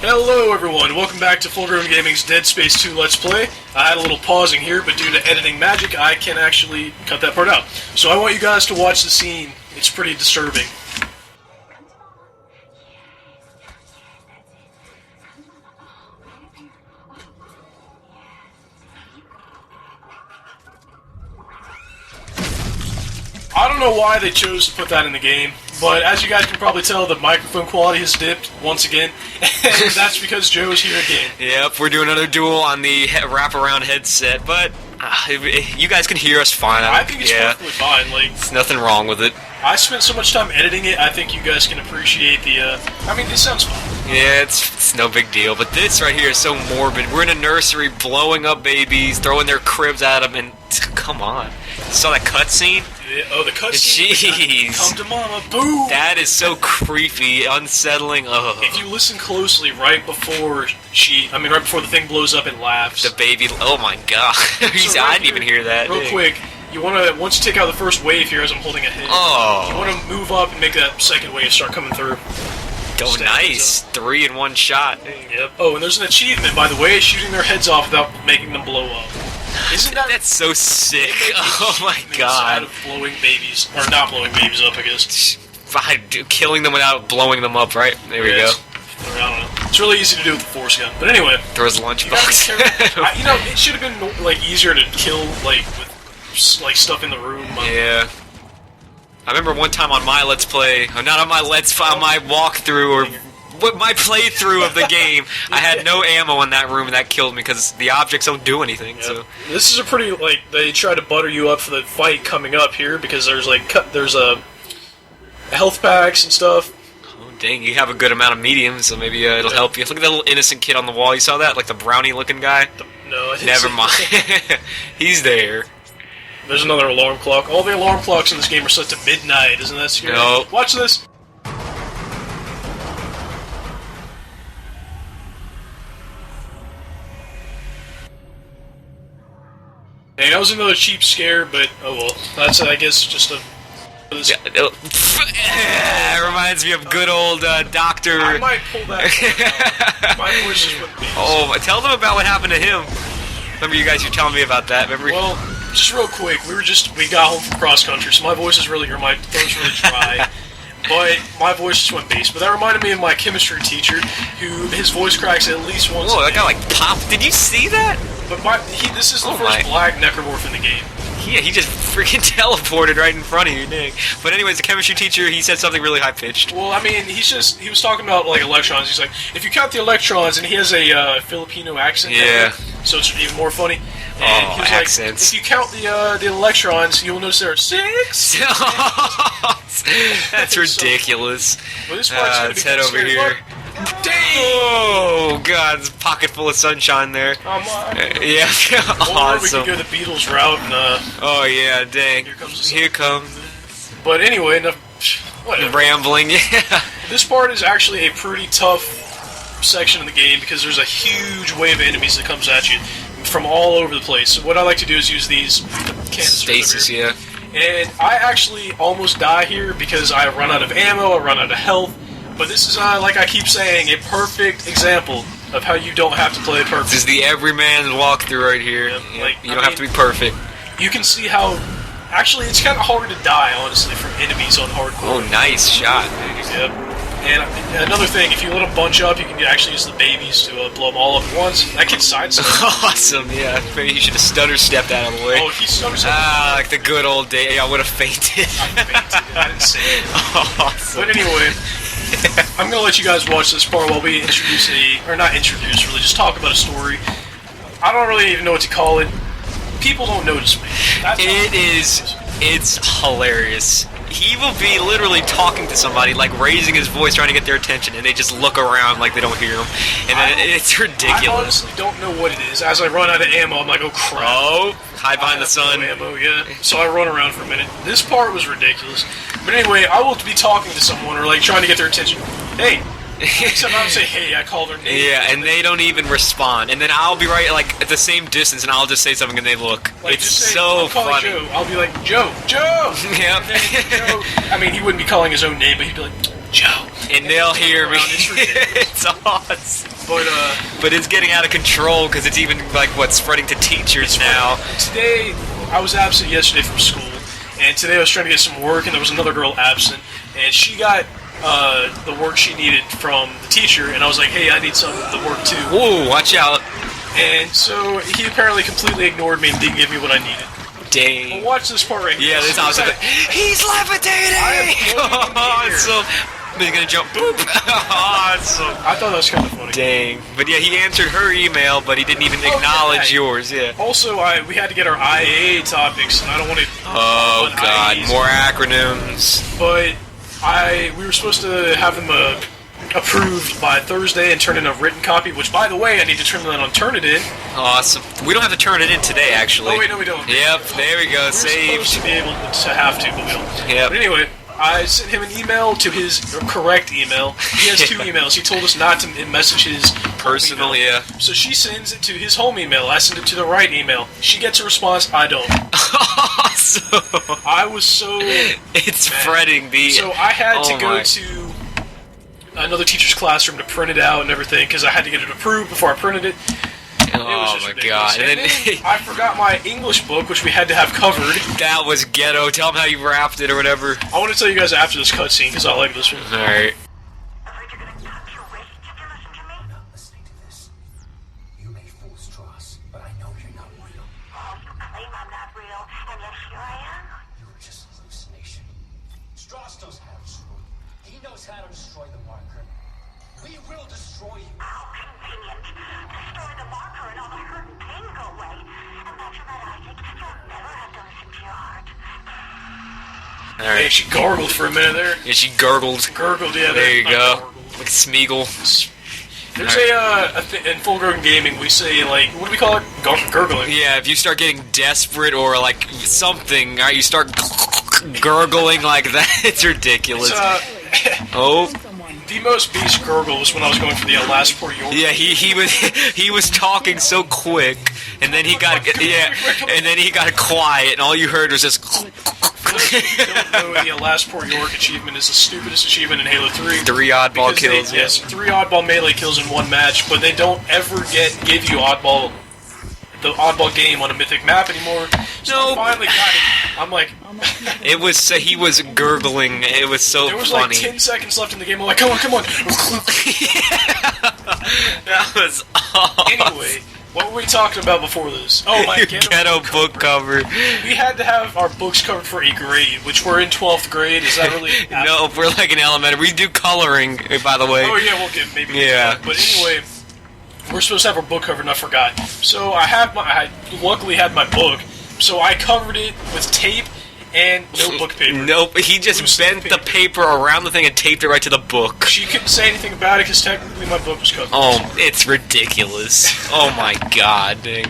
Hello everyone, welcome back to Full Grown Gaming's Dead Space 2 Let's Play. I had a little pausing here, but due to editing magic, I can actually cut that part out. So I want you guys to watch the scene. It's pretty disturbing. I don't know why they chose to put that in the game, but as you guys can probably tell, the microphone quality has dipped once again, and that's because Joe's here again. Yep, we're doing another duel on the wraparound headset, but you guys can hear us fine. I think it's perfectly fine. Like, there's nothing wrong with it. I spent so much time editing it, I think you guys can appreciate the, I mean, it sounds fine. Yeah, it's no big deal, but this right here is so morbid. We're in a nursery blowing up babies, throwing their cribs at them, and come on. You saw that cutscene? Yeah, oh, the cutscene. Jeez. Come to mama, boom! That is so creepy, unsettling. Ugh. If you listen closely, right before the thing blows up and laughs. The baby, oh my god. So I didn't even hear that. Real quick, you want to, once you take out the first wave here as I'm holding a hit, you want to move up and make that second wave start coming through. Oh, nice. 3 in one shot. Yep. Oh, and there's an achievement, by the way, shooting their heads off without making them blow up. Isn't that... That's so sick. Oh my god. Out of blowing babies, or not blowing babies up, I guess. Killing them without blowing them up, right? There we go. I don't know. It's really easy to do with the force gun. But anyway. Throw his lunchbox. You know, it should have been, like, easier to kill, like, with, like, stuff in the room. Yeah. I remember one time on my Let's Play, or not on my on my walkthrough, or my playthrough of the game, I had no ammo in that room, and that killed me, because the objects don't do anything, yep. So... This is a pretty, like, they try to butter you up for the fight coming up here, because there's, like, there's health packs and stuff. Oh, dang, you have a good amount of medium, so maybe it'll help you. Look at that little innocent kid on the wall, you saw that? Like the brownie-looking guy? No, I didn't. Never mind. He's there. There's another alarm clock. All the alarm clocks in this game are set to midnight. Isn't that scary? No. Watch this. Hey, that was another cheap scare, but oh well. That's, I guess, just a... It reminds me of good old Dr. I might pull that. My voice just went beast. Oh, tell them about what happened to him. Remember you guys were telling me about that, remember? Well, just real quick, we got home from cross country, so my voice is really, or my throat's really dry. But my voice just went beast. But that reminded me of my chemistry teacher, who his voice cracks at least once. Whoa, that guy like popped. Did you see that? But this is the first black necromorph in the game. Yeah, he just freaking teleported right in front of you, dang. But anyways, the chemistry teacher, he said something really high-pitched. Well, I mean, he was talking about, like, electrons. He's like, if you count the electrons, and he has a Filipino accent. Yeah. So it's even more funny. And he was accents. like, if you count the electrons, you'll notice there are 6. That's ridiculous. Well, this part's let's head over here. Dang! Oh, God, it's a pocket full of sunshine there. Yeah, awesome. Or we could go the Beatles route and, oh, yeah, dang. Here comes. But anyway, whatever. Rambling, yeah. This part is actually a pretty tough section of the game because there's a huge wave of enemies that comes at you from all over the place. So what I like to do is use these canisters. Stasis, yeah. And I actually almost die here because I run out of ammo, I run out of health. But this is, like I keep saying, a perfect example of how you don't have to play it perfect. This is the everyman's walkthrough right here. Yeah, like, you don't have to be perfect. You can see how... Actually, it's kind of hard to die, honestly, from enemies on hardcore. Oh, nice shot. Yep. And another thing, if you let them bunch up, you can actually use the babies to blow them all up at once. That kid's sidestep. Awesome, yeah. Maybe he should have stutter-stepped out of the way. Oh, he stutter-stepped. Like the good old day. I would have fainted. I fainted. I didn't say it. Awesome. But anyway... I'm gonna let you guys watch this part while we introduce really just talk about a story. I don't really even know what to call it. People don't notice me. It's hilarious. He will be literally talking to somebody, like raising his voice, trying to get their attention, and they just look around like they don't hear him. And then it's ridiculous. I honestly don't know what it is. As I run out of ammo, I'm like, oh crap. Oh, hide behind the sun. No ammo, yeah. So I run around for a minute. This part was ridiculous. But anyway, I will be talking to someone or like trying to get their attention. Hey. Except I don't say hey, I call their name. Yeah, and they don't even respond. And then I'll be right like at the same distance, and I'll just say something, and they look. Like, it's so funny. Joe. I'll be like, Joe. Yep. Joe. I mean, he wouldn't be calling his own name, but he'd be like, Joe. and they'll hear me. It's ridiculous. It's awesome. But it's getting out of control because it's even like spreading to teachers now. Today, I was absent yesterday from school, and today I was trying to get some work, and there was another girl absent, and she got the work she needed from the teacher, and I was like, hey, I need some of the work too. Whoa, watch out. And so he apparently completely ignored me and didn't give me what I needed. Dang. Well, watch this part right here. Yeah, this awesome. He's levitating! Awesome. He's gonna jump. Boop. Awesome. I thought that was kind of funny. Dang. But yeah, he answered her email, but he didn't even acknowledge yours. Yeah. Also, we had to get our IAA topics, and I don't want to. Oh God, more acronyms. But we were supposed to have them approved by Thursday and turn in a written copy. Which, by the way, I need to turn that on Turnitin. Awesome. We don't have to turn it in today, actually. Oh wait, no, we don't. Yep. There we go. We're supposed to be able to have to, but we don't. Yep. But anyway. I sent him an email to his correct email. He has two emails. He told us not to message his personal, yeah. So she sends it to his home email. I send it to the right email. She gets a response. I don't. Awesome. I was so It's mad. fretting the... So I had to go to another teacher's classroom to print it out and everything because I had to get it approved before I printed it. Oh my God. And then I forgot my English book, which we had to have covered. That was ghetto. Tell them how you wrapped it or whatever. I want to tell you guys after this cutscene because I like this one. Alright. Alright. Hey, she gargled for a minute there. Yeah, she gurgled. Gurgled, yeah. There you go. Like Smeagol. There's in full-grown gaming, we say, like, what do we call it? Gurgling. Yeah, if you start getting desperate or, like, something, right, you start gurgling like that, it's ridiculous. Oh. The most beast gurgle was when I was going for the last Port York. Yeah, he was talking so quick, and then he got quiet, and all you heard was just. For those who don't know, the last Port York achievement is the stupidest achievement in Halo 3. 3 oddball kills. Yes, 3 oddball melee kills in one match, but they don't ever give you the oddball game on a mythic map anymore. So I finally got it. I'm like... It was... he was gurgling. It was so funny. There was like 10 seconds left in the game. I'm like, come on. That was awesome. Anyway, what were we talking about before this? Oh, my ghetto book cover. We had to have our books covered for a grade, which we're in 12th grade. Is that really... No, we're like in elementary. We do coloring, by the way. Oh, yeah, we'll get maybe... Yeah. But anyway... We're supposed to have our book covered, and I forgot. So I luckily had my book, so I covered it with tape and no book paper. Nope, he just bent the paper around the thing and taped it right to the book. She couldn't say anything about it because technically my book was covered. Oh, it's ridiculous. Oh my God, dang.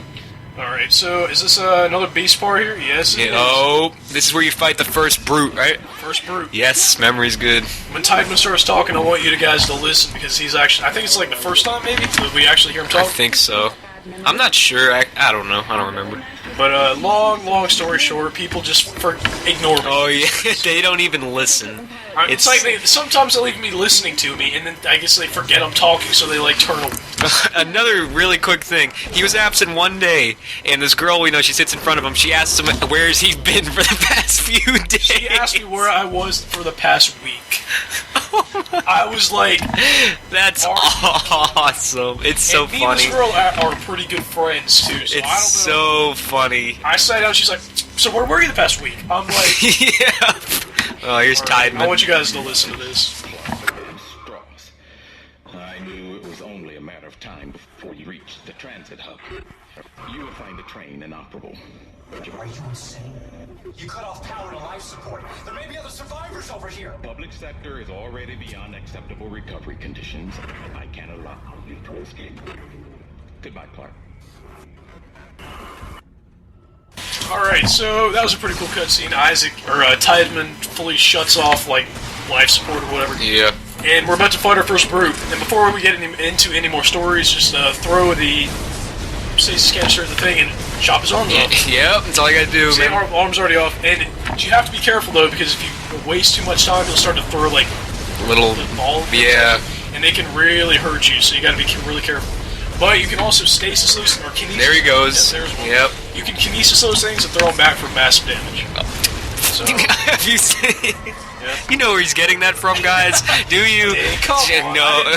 Alright, so is this another beast part here? Yes, it is. Oh, this is where you fight the first brute, right? First brute. Yes, memory's good. When Tideman starts talking, I want you guys to listen because he's actually... I think it's like the first time, maybe, that we actually hear him talk. I think so. I'm not sure. I don't know. I don't remember. But long story short, people just ignore me. Oh, yeah. They don't even listen. It's like sometimes they leave me listening to me, and then I guess they forget I'm talking, so they like turn away. Another really quick thing. He was absent one day, and this girl we know, she sits in front of him. She asks him, where has he been for the past few days? She asked me where I was for the past week. I was like... That's awesome. It's so funny. Me and this girl are pretty good friends, too, so I don't know. It's so funny. I sat down, she's like, so where were you the past week? I'm like... Yeah. Oh, here's Tideman. I want you guys to listen to this. I knew it was only a matter of time before you reached the transit hub. You will find the train inoperable. Are you insane? You cut off power to life support. There may be other survivors over here. Public sector is already beyond acceptable recovery conditions. I can't allow you to escape. Goodbye, Clark. Alright, so that was a pretty cool cutscene. Tideman fully shuts off, like, life support or whatever. Yeah. And we're about to fight our first brute. And before we get into any more stories, just throw the stasis canister at the thing and chop his arms off. Yep, that's all you gotta do, man. Arm's already off. And you have to be careful, though, because if you waste too much time, you'll start to throw, like, little, the ball. yeah. And they can really hurt you, so you got to be really careful. But you can also stasis those or kinesis. There he goes. Yep, there's one. Yep. You can kinesis those things and throw them back for massive damage. So, Have you seen? yeah. You know where he's getting that from, guys? Do you? Hey, come on. No.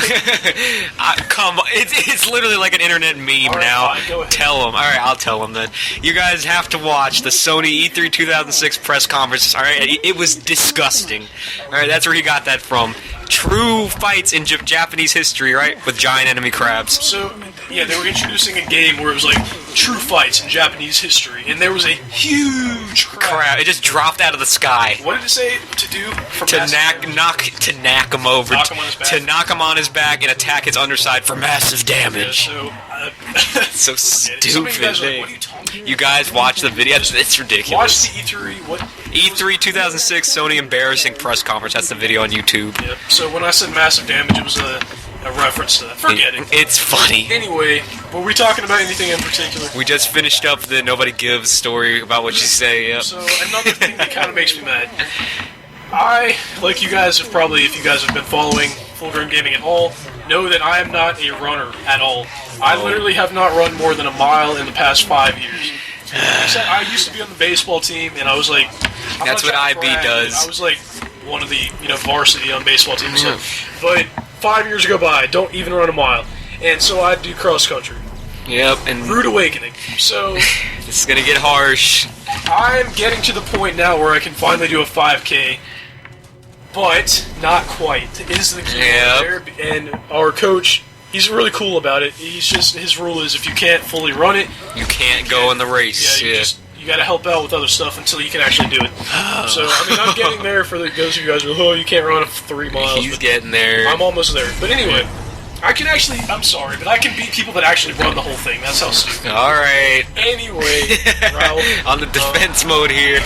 Come on. It's literally like an internet meme All right, now. fine, go ahead. Tell him. All right, I'll tell him then. You guys have to watch the Sony E3 2006 press conference. All right, it was disgusting. All right, that's where he got that from. True fights in Japanese history, right? With giant enemy crabs. So, yeah, they were introducing a game where it was like true fights in Japanese history, and there was a huge Crab. It just dropped out of the sky. What did it say to do? For To massive damage? to knock him over, Knock him on his back. to knock him on his back and attack his underside for massive Yeah, damage. so, So some of you stupid. guys are like, what are you talking You guys watch the video. It's ridiculous. Watch the E3. What? E3 2006 Sony embarrassing press conference. That's the video on YouTube. Yep. So when I said massive damage, it was a reference to that. Forget it. It's funny. Anyway, were we talking about anything in particular? We just finished up the Nobody Gives story about what you say. Yep. So another thing that kind of makes me mad. I, like you guys have probably, if you guys have been following Full Grown Gaming at all, know that I am not a runner at all. I literally have not run more than a mile in the past 5 years. Except I used to be on the baseball team, and I was like, I'm That's not what trying to IB brag, does. I was like one of the varsity on baseball team. So, but 5 years go by, don't even run a mile, and so I do cross country. Yep. And Rude awakening. So it's gonna get harsh. I'm getting to the point now where I can finally do a 5K, but not quite. It is the key Yep. there, and our coach, he's really cool about it. He's just, his rule is if you can't fully run it, You can't go in the race. yeah, you got to help out with other stuff until you can actually do it. So I mean, I'm getting there for those of you guys who are, oh, you can't run 3 miles. He's but getting there. I'm almost there. But anyway, I can actually, I'm sorry, but I can beat people that actually run the whole thing. That's how stupid. All right. Anyway, Ralph, On the defense mode here.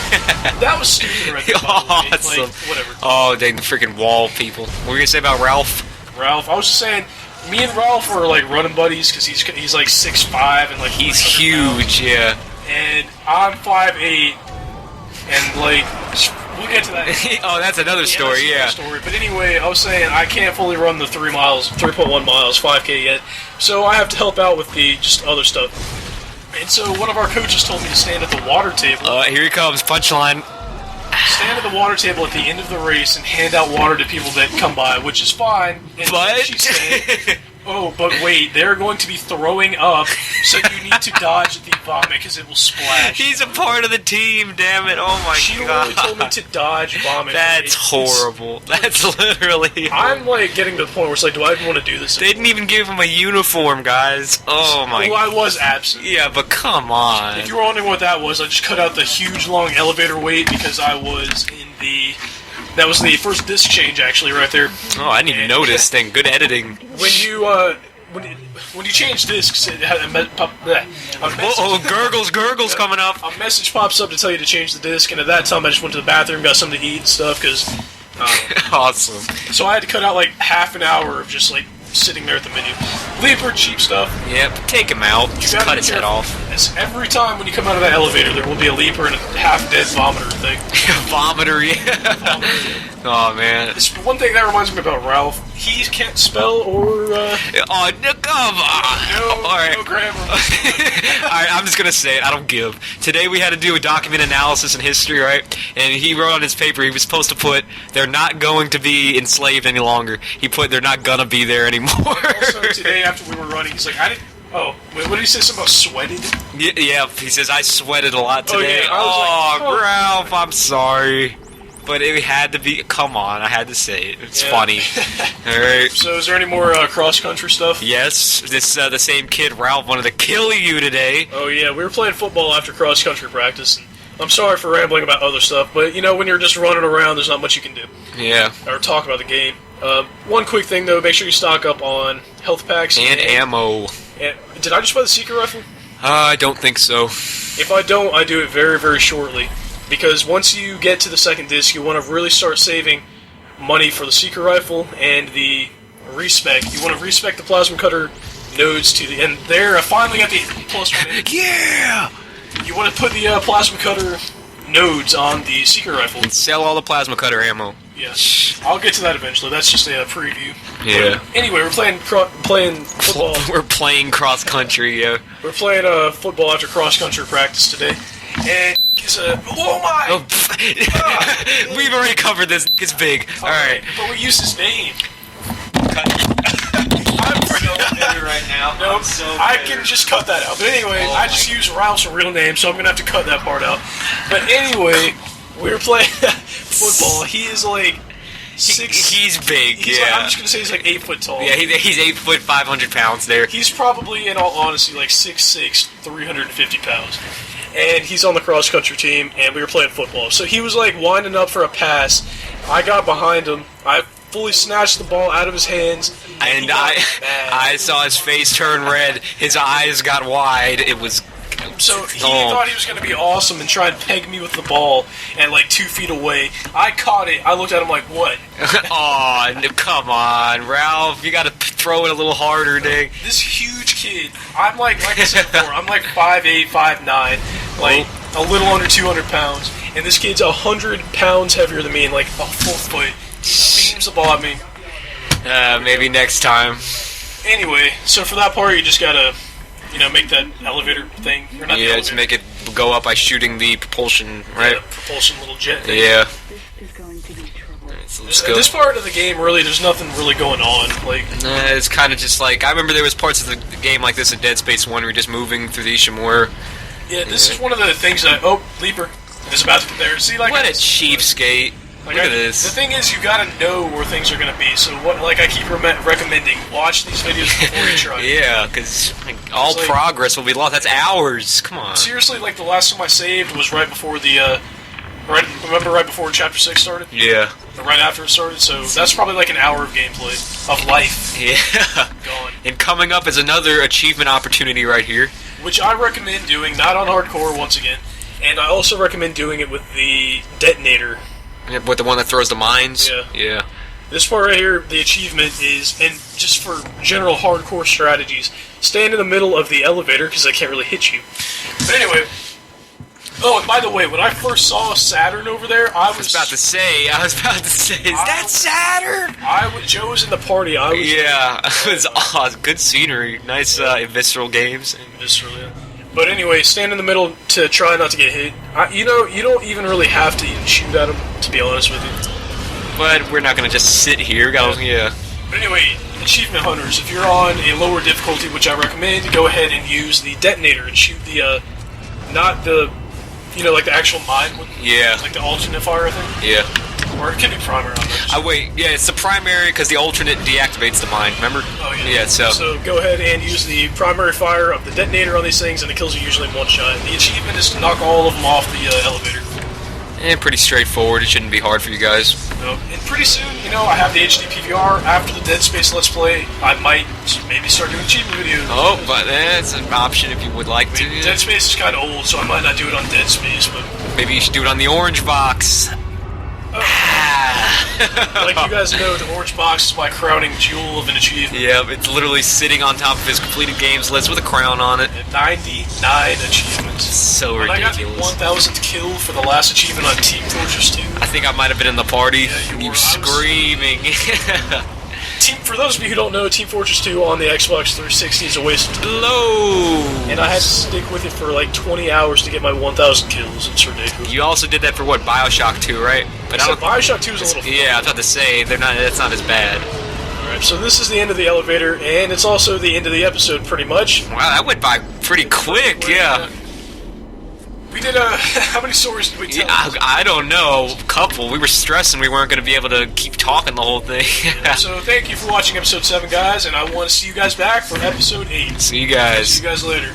that was stupid right there, by the way. Awesome. Like, whatever. Oh, dang, the freaking wall people. What were you gonna say about Ralph? Ralph, I was just saying, me and Ralph are like running buddies because he's like 6'5" and like He's 100 pounds. huge, yeah. And I'm 5'8", and like we'll get to that. Oh, that's another story, yeah. That's another story. But anyway, I was saying I can't fully run the 3.1 miles, 5K yet, so I have to help out with the just other stuff. And so one of our coaches told me to stand at the water table. Here he comes, punchline. Stand at the water table at the end of the race and hand out water to people that come by, which is fine. And But she said, oh, but wait, they're going to be throwing up, so you need to dodge the vomit because it will splash. He's a part of the team, damn it. Oh my She god. literally told me to dodge vomit. That's It's- horrible. That's literally. I'm like getting to the point where it's like, do I even want to do this? They didn't even give him a uniform, guys. Oh my Well, I was absent. Yeah, but come on. If you were wondering what that was, I just cut out the huge long elevator wait because I was in the. That was the first disc change, actually, right there. Oh, I didn't even notice. Thing. Good editing. When you when you change discs, it had a Gurgles coming up. a message pops up to tell you to change the disc, and at that time I just went to the bathroom, got something to eat and stuff, because Awesome. so I had to cut out like half an hour of just like sitting there at the menu. Leaper, cheap stuff. Yep, take him out. You Just gotta cut be his head careful. off. As every time when you come out of that elevator, there will be a leaper and a half-dead vomiter thing. Vomiter, yeah. Oh, man. It's one thing that reminds me about Ralph. He can't spell or Oh, no, come on. All right. no grammar. Alright, I'm just gonna say it, I don't give. Today we had to do a document analysis in history, right? And he wrote on his paper, he was supposed to put, they're not going to be enslaved any longer. He put, they're not gonna be there anymore. Also, today after we were running, he's like, I didn't. Oh, wait, what did he say? Something about sweated? Yeah, he says, I sweated a lot Oh, today. yeah, I was like, oh. Ralph, I'm sorry. But it had to be, come on, I had to say it. It's Yeah. funny. Alright. So, is there any more cross-country stuff? Yes, this the same kid, Ralph, wanted to kill you today. Oh, yeah, we were playing football after cross-country practice. And I'm sorry for rambling about other stuff, but, you know, when you're just running around, there's not much you can do. Yeah. Or talk about the game. One quick thing, though, make sure you stock up on health packs. And ammo. And, did I just buy the secret rifle? I don't think so. If I don't, I do it very, very shortly. Because once you get to the second disc, you want to really start saving money for the secret rifle and the respec. You want to respec the plasma cutter nodes to the... And there, I finally got the +1. Yeah! You want to put the plasma cutter nodes on the secret rifle. And sell all the plasma cutter ammo. Yeah, I'll get to that eventually. That's just a preview. Yeah. But anyway, we're playing football. We're playing cross country, yeah. We're playing football after cross country practice today, and he's oh my! Oh, we've already covered this. It's big. All right. But we used his name. I'm so bitter right now. Nope, I can just cut that out. But anyway, I just used Ralph's real name, so I'm gonna have to cut that part out. But anyway, we were playing football. He is like 6. He's big. He's Yeah. like, I'm just gonna say he's like 8 foot tall. Yeah, he's 8 foot 500 pounds there. He's probably, in all honesty, like 6'6", 350 pounds. And he's on the cross country team, and we were playing football. So he was like winding up for a pass. I got behind him. I fully snatched the ball out of his hands. And I saw his face turn red. His eyes got wide. It was. So he thought he was going to be awesome and try and peg me with the ball at like 2 feet away. I caught it. I looked at him like, what? Oh, come on, Ralph. You got to throw it a little harder, Nick. This huge kid, I'm like I said before, I'm like 5'8", 5'9", like a little under 200 pounds. And this kid's 100 pounds heavier than me and like a full foot. Beams the ball at me. Maybe next time. Anyway, so for that part, you just gotta, make that elevator thing. Or not the Yeah, elevator. just make it go up by shooting the propulsion, right? Yeah, propulsion little jet thing. Yeah. This is going to be trouble. Alright, so let's go. This part of the game, really, there's nothing really going on. Like, It's kind of just like I remember there was parts of the game like this in Dead Space 1 where you're just moving through the Ishimura. yeah, this is one of the things that. Oh, Leaper is about to get there. See, like What a cheapskate! Like Look at The this. thing is, you gotta know where things are gonna be. So what? Like I keep recommending, watch these videos before you try. Yeah, because all It's like- progress will be lost. That's hours. Come on. Seriously, like the last time I saved was right before the. Right before Chapter 6 started? Yeah. Or right after it started, so that's probably like an hour of gameplay, of life Yeah. gone. And coming up is another achievement opportunity right here. Which I recommend doing, not on hardcore once again, and I also recommend doing it with the detonator. With the one that throws the mines. Yeah. Yeah. This part right here, the achievement is, and just for general hardcore strategies, stand in the middle of the elevator, because they can't really hit you. But anyway, oh, and by the way, when I first saw Saturn over there, I was I was about to say, is that Saturn? Joe was in the party, I was Yeah, it was awesome. Good scenery. Nice visceral games. visceral, yeah. But anyway, stand in the middle to try not to get hit. You don't even really have to even shoot at him, to be honest with you. But we're not going to just sit here. Yeah. But anyway, achievement hunters, if you're on a lower difficulty, which I recommend, go ahead and use the detonator and shoot the, not the, like the actual mine, Yeah. like the alternate fire thing. Yeah. Or it could be primary on that. Wait, yeah, it's the primary because the alternate deactivates the mine, remember? Oh, yeah. Yeah, so go ahead and use the primary fire of the detonator on these things, and it kills you usually in one shot. The achievement is to knock all of them off the elevator. pretty straightforward. It shouldn't be hard for you guys. And pretty soon, I have the HD PVR. After the Dead Space Let's Play, I might maybe start doing achievement videos. Oh, but that's an option if you would like to. Dead Space is kind of old, so I might not do it on Dead Space, but Maybe you should do it on the orange box. like you guys know, the orange box is my crowning jewel of an achievement. Yeah, it's literally sitting on top of his completed games list with a crown on it. 99 achievements. So When I got the ridiculous. 1000th kill for the last achievement on Team Fortress 2. I think I might have been in the party. Yeah, you You were. were screaming. For those of you who don't know, Team Fortress 2 on the Xbox 360 is a waste of time. Low. And I had to stick with it for like 20 hours to get my 1000 kills. It's ridiculous. You also did that for what? BioShock 2, right? But So Bioshock 2 is a little Yeah, I was about to say that's not as bad. Alright, so this is the end of the elevator, and it's also the end of the episode, pretty much. Wow, that went by pretty quick. Yeah. We did, how many stories did we tell? Yeah, I don't know. Couple. We were stressing we weren't going to be able to keep talking the whole thing. So thank you for watching episode 7, guys, and I want to see you guys back for episode 8. See you guys. See you guys later.